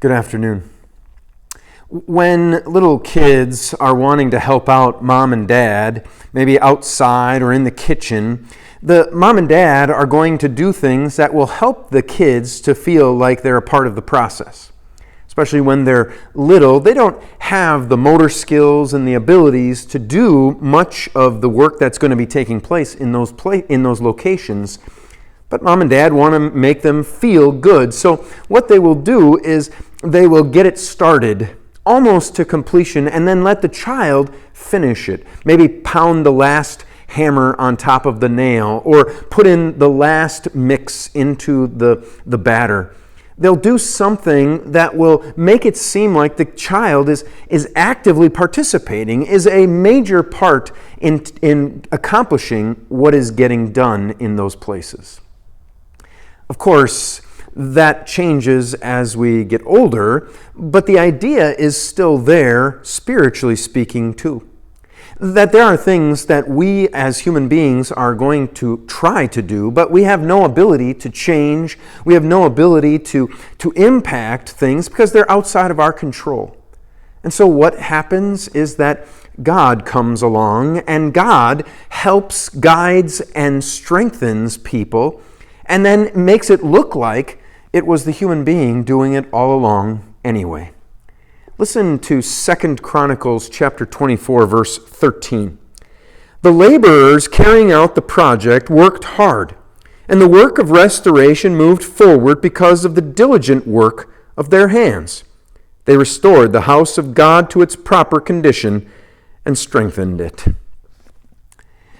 Good afternoon. When little kids are wanting to help out mom and dad, maybe outside or in the kitchen, the mom and dad are going to do things that will help the kids to feel like they're a part of the process. Especially when they're little, they don't have the motor skills and the abilities to do much of the work that's going to be taking place in those locations. But mom and dad want to make them feel good. So what they will do is they will get it started almost to completion and then let the child finish it. Maybe pound the last hammer on top of the nail or put in the last mix into the batter. They'll do something that will make it seem like the child is actively participating, is a major part in accomplishing what is getting done in those places. Of course, that changes as we get older, but the idea is still there, spiritually speaking, too. That there are things that we as human beings are going to try to do, but we have no ability to change. We have no ability to impact things because they're outside of our control. And so what happens is that God comes along and God helps, guides, and strengthens people and then makes it look like it was the human being doing it all along anyway. Listen to 2 Chronicles chapter 24, verse 13. The laborers carrying out the project worked hard, and the work of restoration moved forward because of the diligent work of their hands. They restored the house of God to its proper condition and strengthened it.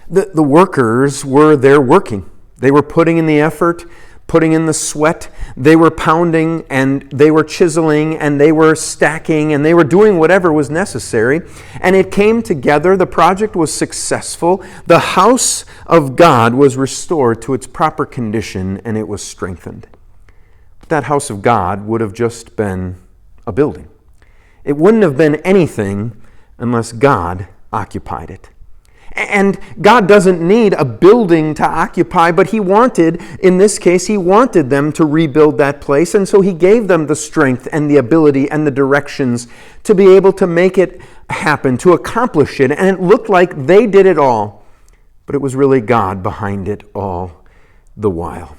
The workers were there working. They were putting in the effort, putting in the sweat. They were pounding and they were chiseling and they were stacking and they were doing whatever was necessary. And it came together. The project was successful. The house of God was restored to its proper condition and it was strengthened. But that house of God would have just been a building. It wouldn't have been anything unless God occupied it. And God doesn't need a building to occupy, but in this case, He wanted them to rebuild that place. And so He gave them the strength and the ability and the directions to be able to make it happen, to accomplish it. And it looked like they did it all, but it was really God behind it all the while.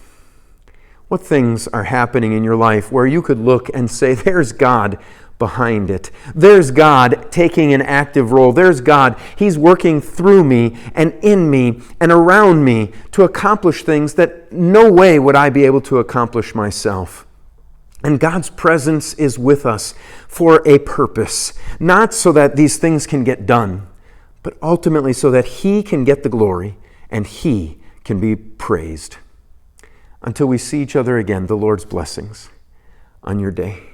What things are happening in your life where you could look and say, there's God behind it. There's God taking an active role. There's God. He's working through me and in me and around me to accomplish things that no way would I be able to accomplish myself. And God's presence is with us for a purpose, not so that these things can get done, but ultimately so that He can get the glory and He can be praised. Until we see each other again, the Lord's blessings on your day.